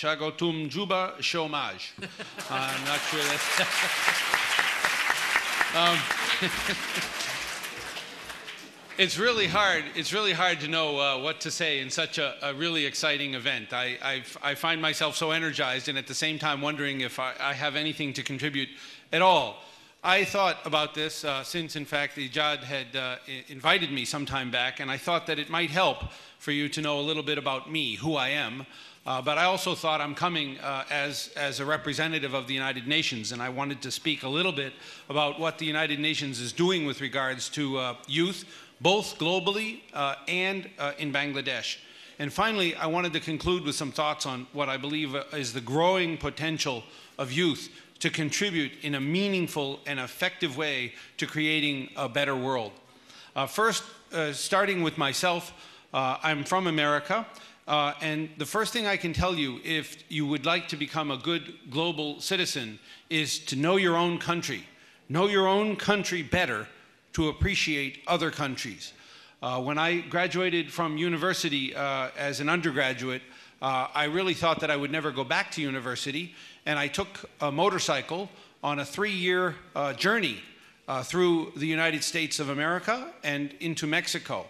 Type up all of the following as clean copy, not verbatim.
Shagotum Juba Shomaj. I'm not sure that's... It's really hard to know what to say in such a really exciting event. I find myself so energized and at the same time wondering if I have anything to contribute at all. I thought about this since, in fact, the Ijad had invited me some time back, and I thought that it might help for you to know a little bit about me, who I am. But I also thought I'm coming as a representative of the United Nations, and I wanted to speak a little bit about what the United Nations is doing with regards to youth, both globally and in Bangladesh. And finally, I wanted to conclude with some thoughts on what I believe is the growing potential of youth to contribute in a meaningful and effective way to creating a better world. First, starting with myself, I'm from America, and the first thing I can tell you if you would like to become a good global citizen is to know your own country. Know your own country better to appreciate other countries. When I graduated from university as an undergraduate, I really thought that I would never go back to university, and I took a motorcycle on a 3-year journey through the United States of America and into Mexico.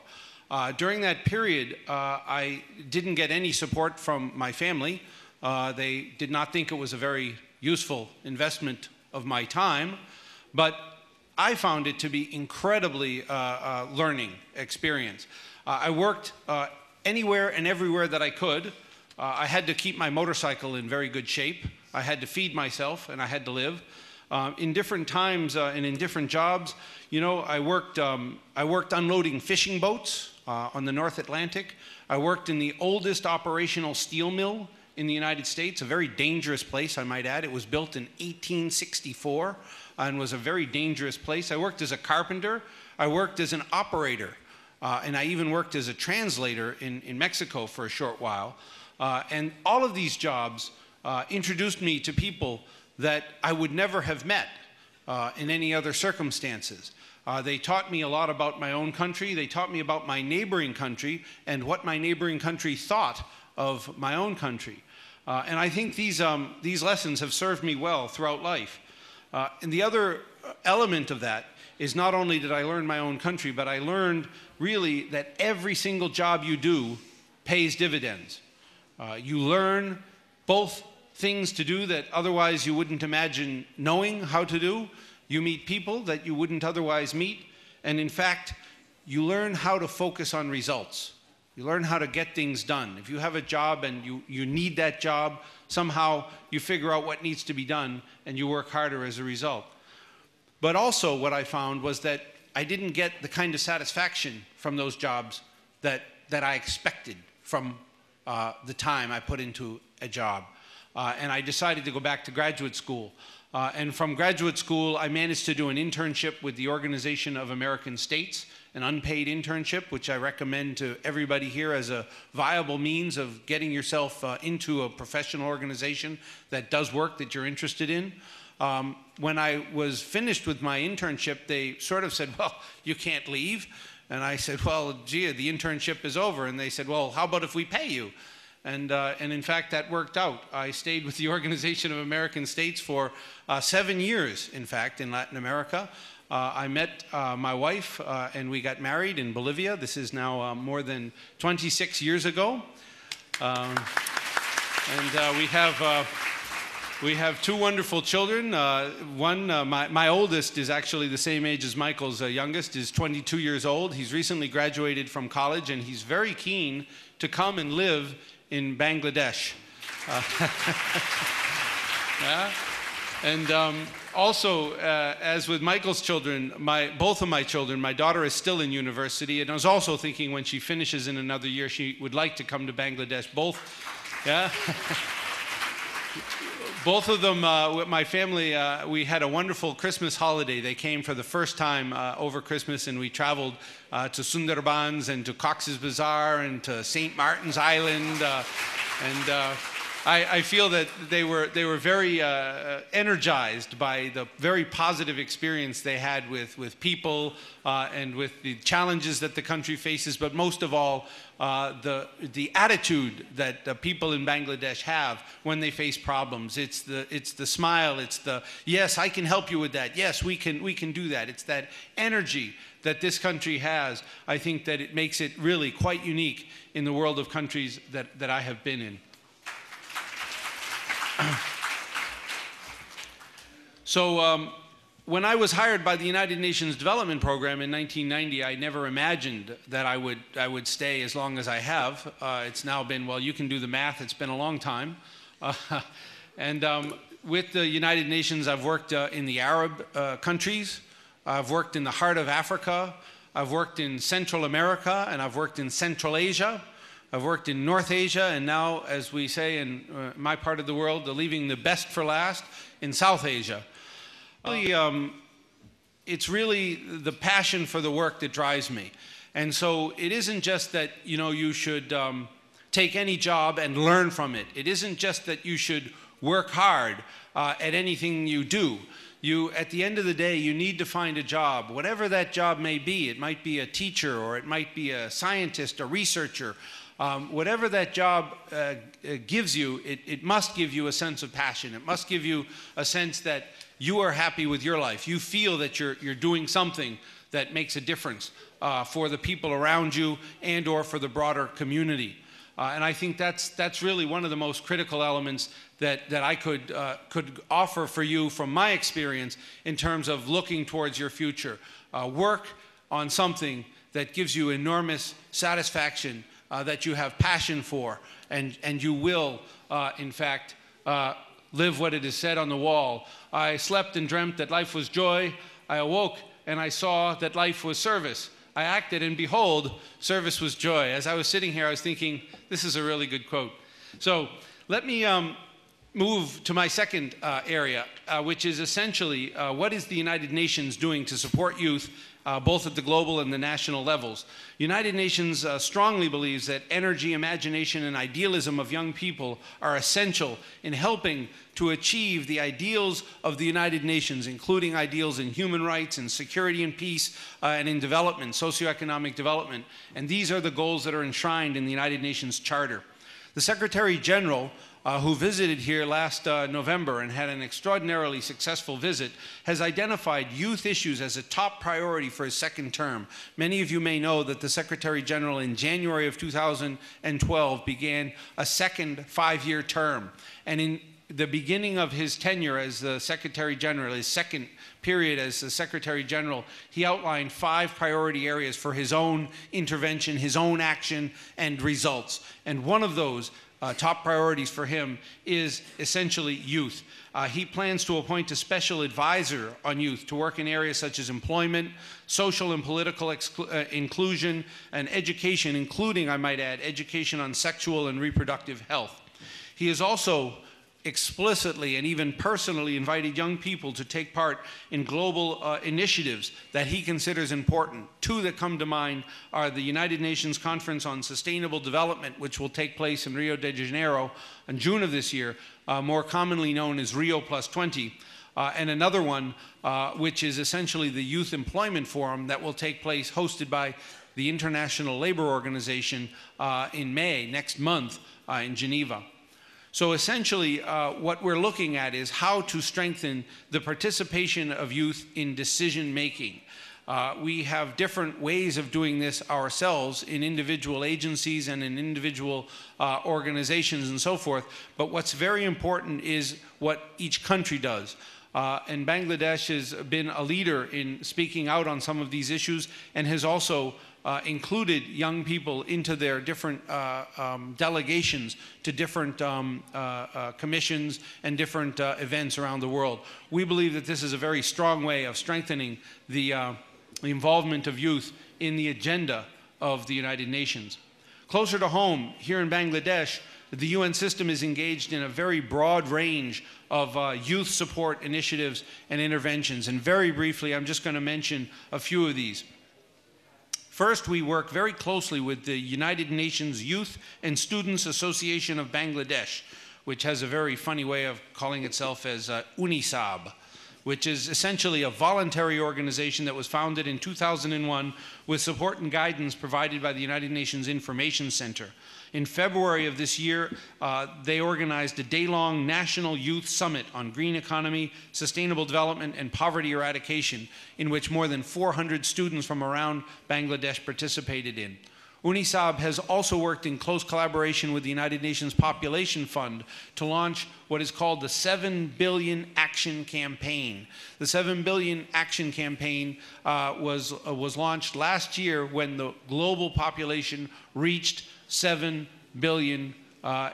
During that period, I didn't get any support from my family. They did not think it was a very useful investment of my time, but I found it to be incredibly learning experience. I worked anywhere and everywhere that I could. I had to keep my motorcycle in very good shape. I had to feed myself, and I had to live. In different times and in different jobs, you know, I worked unloading fishing boats on the North Atlantic. I worked in the oldest operational steel mill in the United States, a very dangerous place, I might add. It was built in 1864 and was a very dangerous place. I worked as a carpenter. I worked as an operator. And I even worked as a translator in Mexico for a short while. And all of these jobs introduced me to people that I would never have met in any other circumstances. They taught me a lot about my own country. They taught me about my neighboring country and what my neighboring country thought of my own country. And I think these lessons have served me well throughout life. And the other element of that is not only did I learn my own country, but I learned really that every single job you do pays dividends. You learn both things to do that otherwise you wouldn't imagine knowing how to do. You meet people that you wouldn't otherwise meet. And in fact, you learn how to focus on results. You learn how to get things done. If you have a job and you need that job, somehow you figure out what needs to be done and you work harder as a result. But also what I found was that I didn't get the kind of satisfaction from those jobs that I expected from the time I put into a job. And I decided to go back to graduate school. And from graduate school, I managed to do an internship with the Organization of American States, an unpaid internship, which I recommend to everybody here as a viable means of getting yourself into a professional organization that does work that you're interested in. When I was finished with my internship, they sort of said, well, you can't leave. And I said, well, gee, the internship is over. And they said, well, how about if we pay you? And in fact, that worked out. I stayed with the Organization of American States for 7 years, in fact, in Latin America. I met my wife, and we got married in Bolivia. This is now more than 26 years ago. And we have two wonderful children. My oldest is actually the same age as Michael's youngest, is 22 years old. He's recently graduated from college, and he's very keen to come and live in Bangladesh. Yeah. And also, as with Michael's children, both of my children, my daughter is still in university, and I was also thinking when she finishes in another year, she would like to come to Bangladesh. Both, yeah. Both of them, with my family, we had a wonderful Christmas holiday. They came for the first time over Christmas, and we traveled to Sundarbans and to Cox's Bazar and to St. Martin's Island. I feel that they were very energized by the very positive experience they had with people and with the challenges that the country faces, but most of all, the attitude that the people in Bangladesh have when they face problems. It's the smile. It's the yes, I can help you with that. Yes, we can do that. It's that energy that this country has. I think that it makes it really quite unique in the world of countries that I have been in. So when I was hired by the United Nations Development Program in 1990, I never imagined that I would stay as long as I have. It's now been, well, you can do the math, it's been a long time. With the United Nations, I've worked in the Arab countries, I've worked in the heart of Africa, I've worked in Central America, and I've worked in Central Asia. I've worked in North Asia, and now, as we say in my part of the world, leaving the best for last, in South Asia. It's really the passion for the work that drives me. And so it isn't just that, you know, you should take any job and learn from it. It isn't just that you should work hard at anything you do. At the end of the day, you need to find a job, whatever that job may be. It might be a teacher, or it might be a scientist, a researcher. Whatever that job gives you, it must give you a sense of passion. It must give you a sense that you are happy with your life. You feel that you're doing something that makes a difference for the people around you and or for the broader community. And I think that's really one of the most critical elements that I could offer for you from my experience in terms of looking towards your future. Work on something that gives you enormous satisfaction, that you have passion for, and you will, in fact, live what it is said on the wall. I slept and dreamt that life was joy. I awoke and I saw that life was service. I acted and behold, service was joy. As I was sitting here, I was thinking, this is a really good quote. So let me move to my second area, which is essentially what is the United Nations doing to support youth both at the global and the national levels. United Nations strongly believes that energy, imagination, and idealism of young people are essential in helping to achieve the ideals of the United Nations, including ideals in human rights and security and peace and in development, socioeconomic development. And these are the goals that are enshrined in the United Nations Charter. The Secretary General, who visited here last November and had an extraordinarily successful visit, has identified youth issues as a top priority for his second term. Many of you may know that the Secretary General in January of 2012 began a second 5-year term. And in the beginning of his tenure as the Secretary General, his second period as the Secretary General, he outlined 5 priority areas for his own intervention, his own action and results. And one of those top priorities for him is essentially youth. He plans to appoint a special advisor on youth to work in areas such as employment, social and political inclusion, and education, including, I might add, education on sexual and reproductive health. He is also explicitly and even personally invited young people to take part in global initiatives that he considers important. 2 that come to mind are the United Nations Conference on Sustainable Development, which will take place in Rio de Janeiro in June of this year, more commonly known as Rio +20, and another one which is essentially the Youth Employment Forum that will take place, hosted by the International Labor Organization in May, next month, in Geneva. So essentially, what we're looking at is how to strengthen the participation of youth in decision-making. We have different ways of doing this ourselves in individual agencies and in individual organizations and so forth, but what's very important is what each country does. And Bangladesh has been a leader in speaking out on some of these issues and has also included young people into their different delegations to different commissions and different events around the world. We believe that this is a very strong way of strengthening the involvement of youth in the agenda of the United Nations. Closer to home, here in Bangladesh, the UN system is engaged in a very broad range of youth support initiatives and interventions. And very briefly, I'm just going to mention a few of these. First, we work very closely with the United Nations Youth and Students Association of Bangladesh, which has a very funny way of calling itself as UNISAB, which is essentially a voluntary organization that was founded in 2001 with support and guidance provided by the United Nations Information Center. In February of this year, they organized a day-long National Youth Summit on green economy, sustainable development, and poverty eradication, in which more than 400 students from around Bangladesh participated in. UNISAB has also worked in close collaboration with the United Nations Population Fund to launch what is called the 7 Billion Action Campaign. The 7 Billion Action Campaign was launched last year when the global population reached 7 billion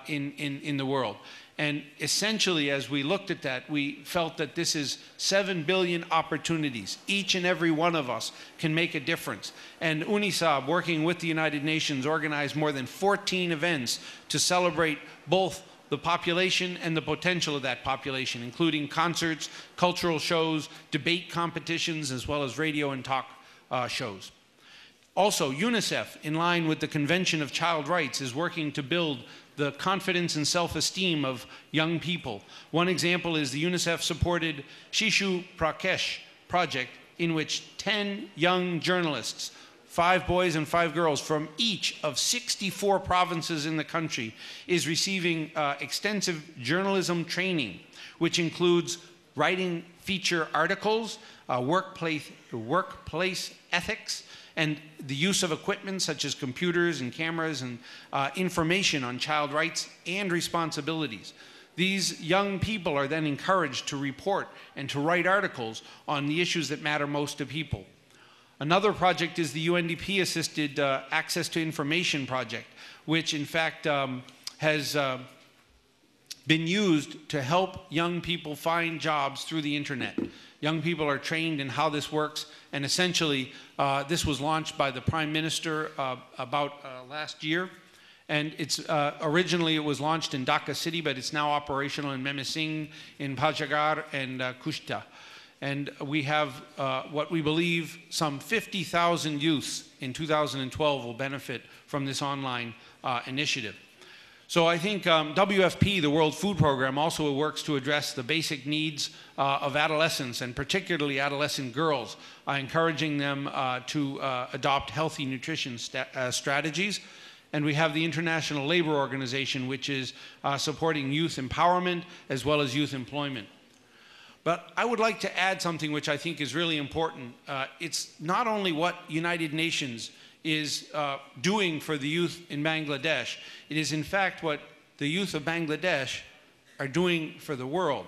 in the world. And essentially, as we looked at that, we felt that this is 7 billion opportunities. Each and every one of us can make a difference. And UNISAB, working with the United Nations, organized more than 14 events to celebrate both the population and the potential of that population, including concerts, cultural shows, debate competitions, as well as radio and talk shows. Also, UNICEF, in line with the Convention of Child Rights, is working to build the confidence and self-esteem of young people. One example is the UNICEF-supported Shishu Prakesh project, in which 10 young journalists, 5 boys and 5 girls from each of 64 provinces in the country, is receiving extensive journalism training, which includes writing feature articles, workplace ethics, and the use of equipment such as computers and cameras and information on child rights and responsibilities. These young people are then encouraged to report and to write articles on the issues that matter most to people. Another project is the UNDP-assisted Access to Information project, which in fact has been used to help young people find jobs through the internet. Young people are trained in how this works, and essentially this was launched by the Prime Minister about last year. And it's originally it was launched in Dhaka City, but it's now operational in Memising, in Pajagar, and Kushta. And we have what we believe some 50,000 youths in 2012 will benefit from this online initiative. So I think WFP, the World Food Program, also works to address the basic needs of adolescents, and particularly adolescent girls, encouraging them to adopt healthy nutrition strategies. And we have the International Labor Organization, which is supporting youth empowerment as well as youth employment. But I would like to add something which I think is really important. It's not only what United Nations is doing for the youth in Bangladesh. It is in fact what the youth of Bangladesh are doing for the world.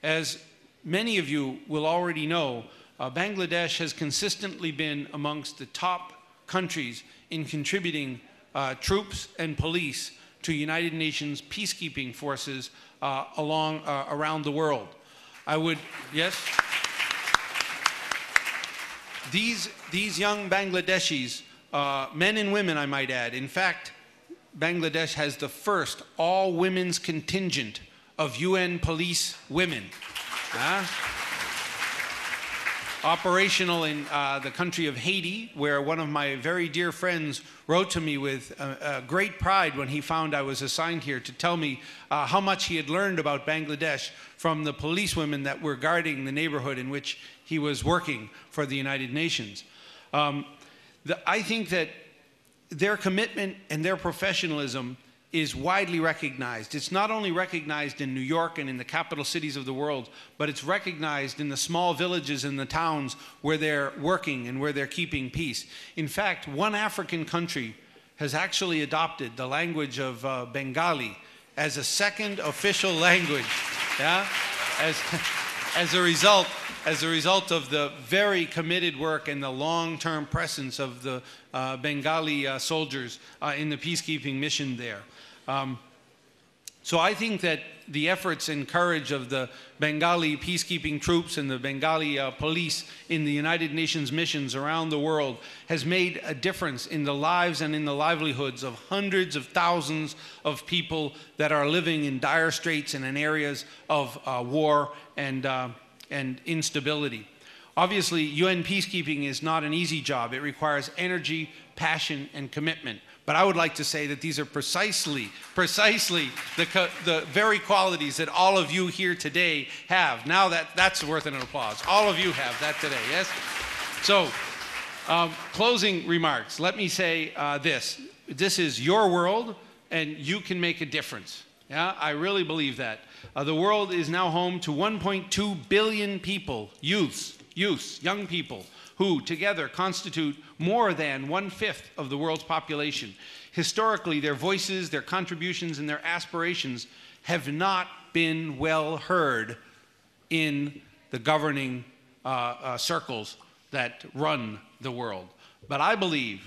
As many of you will already know, Bangladesh has consistently been amongst the top countries in contributing troops and police to United Nations peacekeeping forces around the world. Yes? These young Bangladeshis, men and women I might add, in fact, Bangladesh has the first all-women's contingent of UN police women. Operational in the country of Haiti, where one of my very dear friends wrote to me with great pride when he found I was assigned here to tell me how much he had learned about Bangladesh from the policewomen that were guarding the neighborhood in which he was working for the United Nations. I think that their commitment and their professionalism is widely recognized. It's not only recognized in New York and in the capital cities of the world, but it's recognized in the small villages and the towns where they're working and where they're keeping peace. In fact, one African country has actually adopted the language of Bengali as a second official language, as a result of the very committed work and the long-term presence of the Bengali soldiers in the peacekeeping mission there. So I think that the efforts and courage of the Bengali peacekeeping troops and the Bengali police in the United Nations missions around the world has made a difference in the lives and in the livelihoods of hundreds of thousands of people that are living in dire straits and in areas of war and instability. Obviously, UN peacekeeping is not an easy job. It requires energy, passion, and commitment. But I would like to say that these are precisely the very qualities that all of you here today have. Now that's worth an applause. All of you have that today, yes? So, closing remarks. Let me say this. This is your world, and you can make a difference. Yeah, I really believe that. The world is now home to 1.2 billion people, youths, young people, who together constitute more than 1/5 of the world's population. Historically, their voices, their contributions, and their aspirations have not been well heard in the governing circles that run the world. But I believe,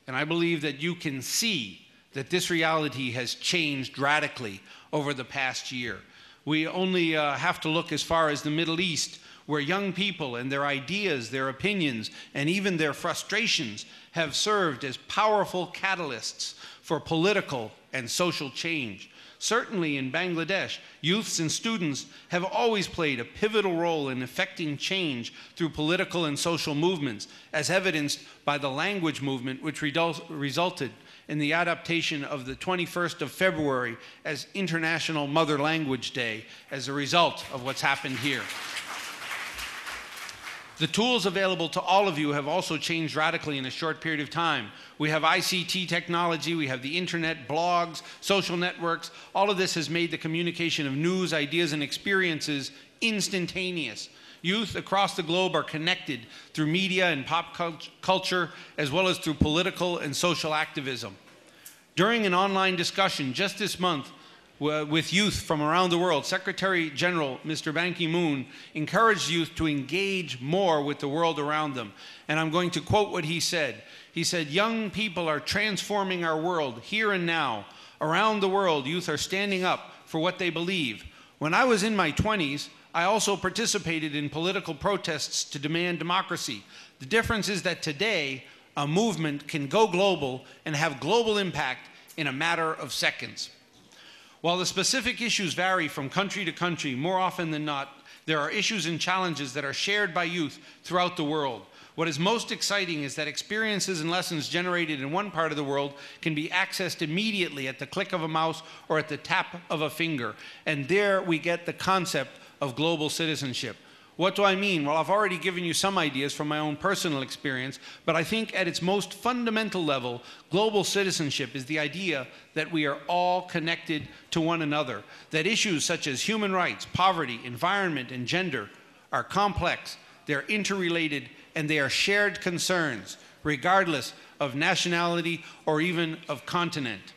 and I believe that you can see that this reality has changed radically over the past year. We only have to look as far as the Middle East, where young people and their ideas, their opinions, and even their frustrations have served as powerful catalysts for political and social change. Certainly in Bangladesh, youths and students have always played a pivotal role in effecting change through political and social movements, as evidenced by the language movement, which resulted in the adaptation of the 21st of February as International Mother Language Day as a result of what's happened here. The tools available to all of you have also changed radically in a short period of time. We have ICT technology, we have the internet, blogs, social networks. All of this has made the communication of news, ideas, and experiences instantaneous. Youth across the globe are connected through media and pop culture, as well as through political and social activism. During an online discussion just this month with youth from around the world, Secretary General Mr. Ban Ki-moon encouraged youth to engage more with the world around them. And I'm going to quote what he said. He said, "Young people are transforming our world here and now. Around the world, youth are standing up for what they believe. When I was in my 20s, I also participated in political protests to demand democracy. The difference is that today, a movement can go global and have global impact in a matter of seconds." While the specific issues vary from country to country, more often than not, there are issues and challenges that are shared by youth throughout the world. What is most exciting is that experiences and lessons generated in one part of the world can be accessed immediately at the click of a mouse or at the tap of a finger. And there we get the concept of global citizenship. What do I mean? Well, I've already given you some ideas from my own personal experience, but I think at its most fundamental level, global citizenship is the idea that we are all connected to one another, that issues such as human rights, poverty, environment, and gender are complex, they're interrelated, and they are shared concerns, regardless of nationality or even of continent.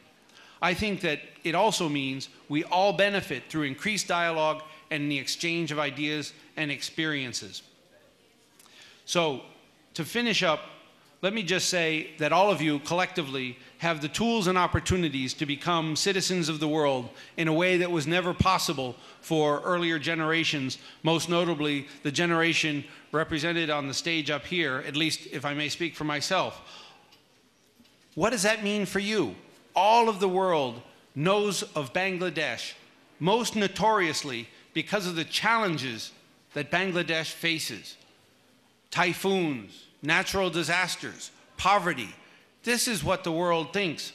I think that it also means we all benefit through increased dialogue and the exchange of ideas and experiences. So, to finish up, let me just say that all of you collectively have the tools and opportunities to become citizens of the world in a way that was never possible for earlier generations, most notably the generation represented on the stage up here, at least if I may speak for myself. What does that mean for you? All of the world knows of Bangladesh, most notoriously because of the challenges that Bangladesh faces. Typhoons, natural disasters, poverty. This is what the world thinks.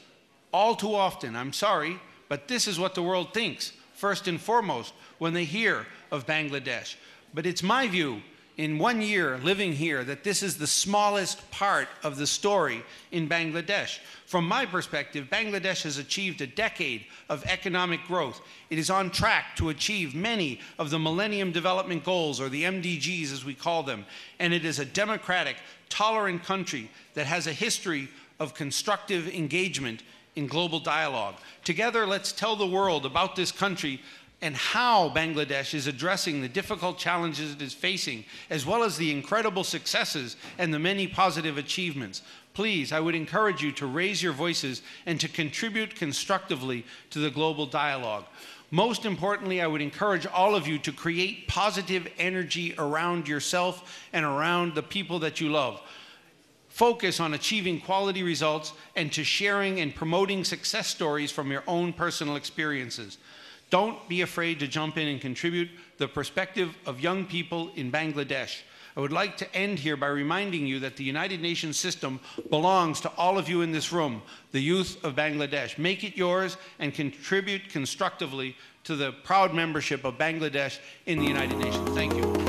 All too often, I'm sorry, but this is what the world thinks, first and foremost, when they hear of Bangladesh. But it's my view, in 1 year living here, that this is the smallest part of the story in Bangladesh. From my perspective, Bangladesh has achieved a decade of economic growth. It is on track to achieve many of the Millennium Development Goals, or the MDGs as we call them. And it is a democratic, tolerant country that has a history of constructive engagement in global dialogue. Together, let's tell the world about this country and how Bangladesh is addressing the difficult challenges it is facing, as well as the incredible successes and the many positive achievements. Please, I would encourage you to raise your voices and to contribute constructively to the global dialogue. Most importantly, I would encourage all of you to create positive energy around yourself and around the people that you love. Focus on achieving quality results and to sharing and promoting success stories from your own personal experiences. Don't be afraid to jump in and contribute the perspective of young people in Bangladesh. I would like to end here by reminding you that the United Nations system belongs to all of you in this room, the youth of Bangladesh. Make it yours and contribute constructively to the proud membership of Bangladesh in the United Nations. Thank you.